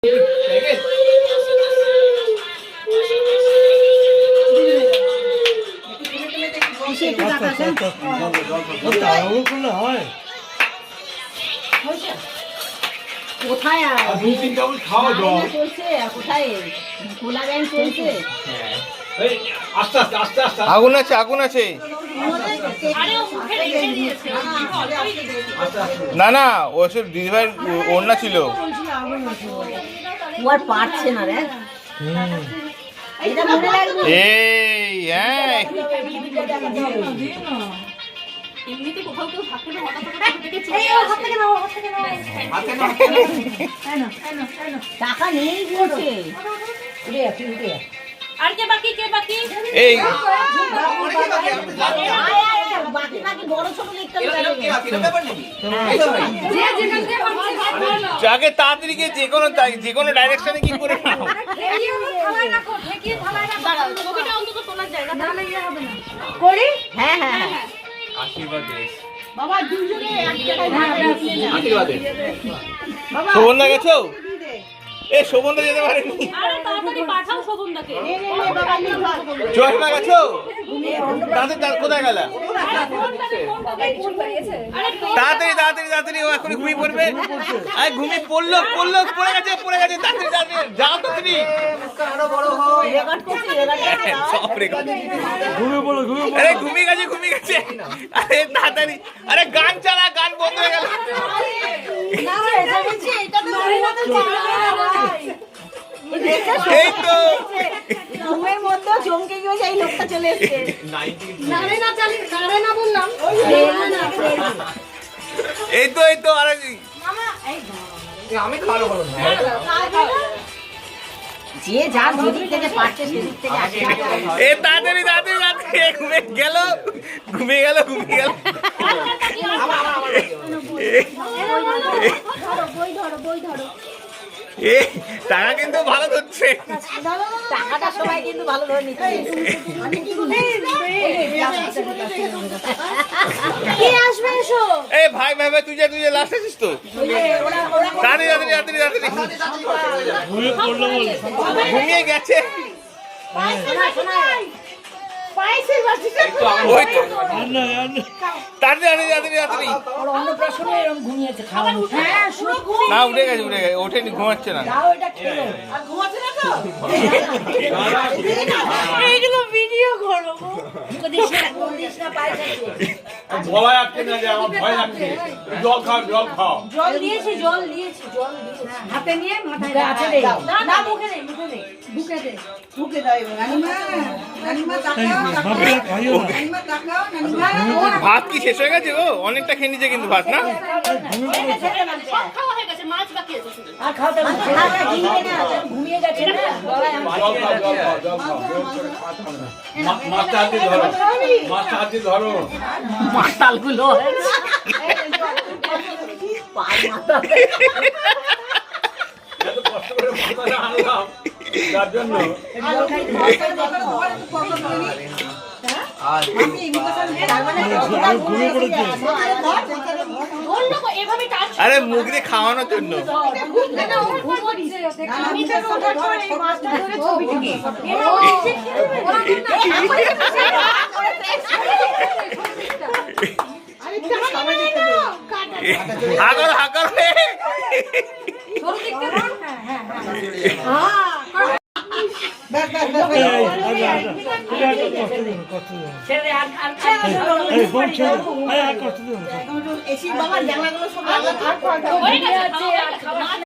কোথায় আগুন আছে, আগুন আছে। না না, ওসব দিদিভাইয়ের ওড়না ছিল। পারছে না রে। এই হ্যাঁ, এমনিতে কোথাও কেউ থাকে না, হঠাৎ টাকা নেই বলছে। আর কে বাকি এই বাকি বাকি বড় ছোট লিখতে হবে। যাকে তাড়াতাড়ি গিয়ে যে কোনো ডাইরেকশনে কি করে নাও। ছবিটা অন্তত তোলার জায়গা তাহলে ইয়ে হবে না। করি? হ্যাঁ হ্যাঁ হ্যাঁ। আশীর্বাদ বাবা দুজনে এক জায়গায় আশীর্বাদে। শোভনদা গেছো? এ শোভনদা যেতে পারেনি। আরে তাড়াতাড়ি পাঠাও শোভনদাকে। জয়মা গেছো? তাদের কোথায় গেল? তাড়াতাড়ি তাড়াতাড়ি তাড়াতাড়ি, ও এখন ঘুমিয়ে পড়বে। আরে ঘুমিয়ে পড়লো পড়ে গেছে তাড়াতাড়ি তাড়াতাড়ি যাও তো তুমি। আরে ঘুমিয়ে গেছে। আরে তাড়াতাড়ি, আরে গান চালা, গান বন্ধ হয়ে গেল। এই তো ঘুমের মধ্যে চমকে গিয়ে এই লোকটা চলে এসেছে। এই তো আরে আমি খাওয়ানো বলো না। যে যার যেদিক থেকে পারছে সেদিক থেকে এ তাড়াতাড়ি ঘুমিয়ে গেল। এ টাকা কিন্তু ভালো ধরছে। টাকাটা সবাই কিন্তু ভালো ধরে নিচ্ছে। কে আসবে এসো? এ ভাই তুই যা লাস্ট আছিস তো। তাড়াতাড়ি ঘুমিয়ে গেছে। ওই তো তাড়াতাড়ি না, উঠে গেছে ওঠেনি, ঘুমাচ্ছে না। এইগুলো ভিডিও করো। ভয় লাগছে না যে আমার ভয় লাগছে। জল খাও। জল দিয়েছি হাতে নিয়ে মাথায় আছে রে। না মুখে নেই বুকে দে। বুকে দাও এবার। নানিমা তাকাও। ভাত কি শেষ হয়ে গেছে? ও অনেকটা খেয়ে নিয়েছে কিন্তু ভাত, না? সব খাওয়া হয়ে গেছে, মাছ বাকি আছে শুধু। আর খাওতে না, ঘুমিয়ে গেছে না। মাছটা হাতে ধরো। মাতালগুলো এত কষ্ট করে মাথাটা আনলাম তার জন্য। আরে মুখ দিয়ে খাওয়ানোর জন্য। হাগর বাবা জানলাগুলো সব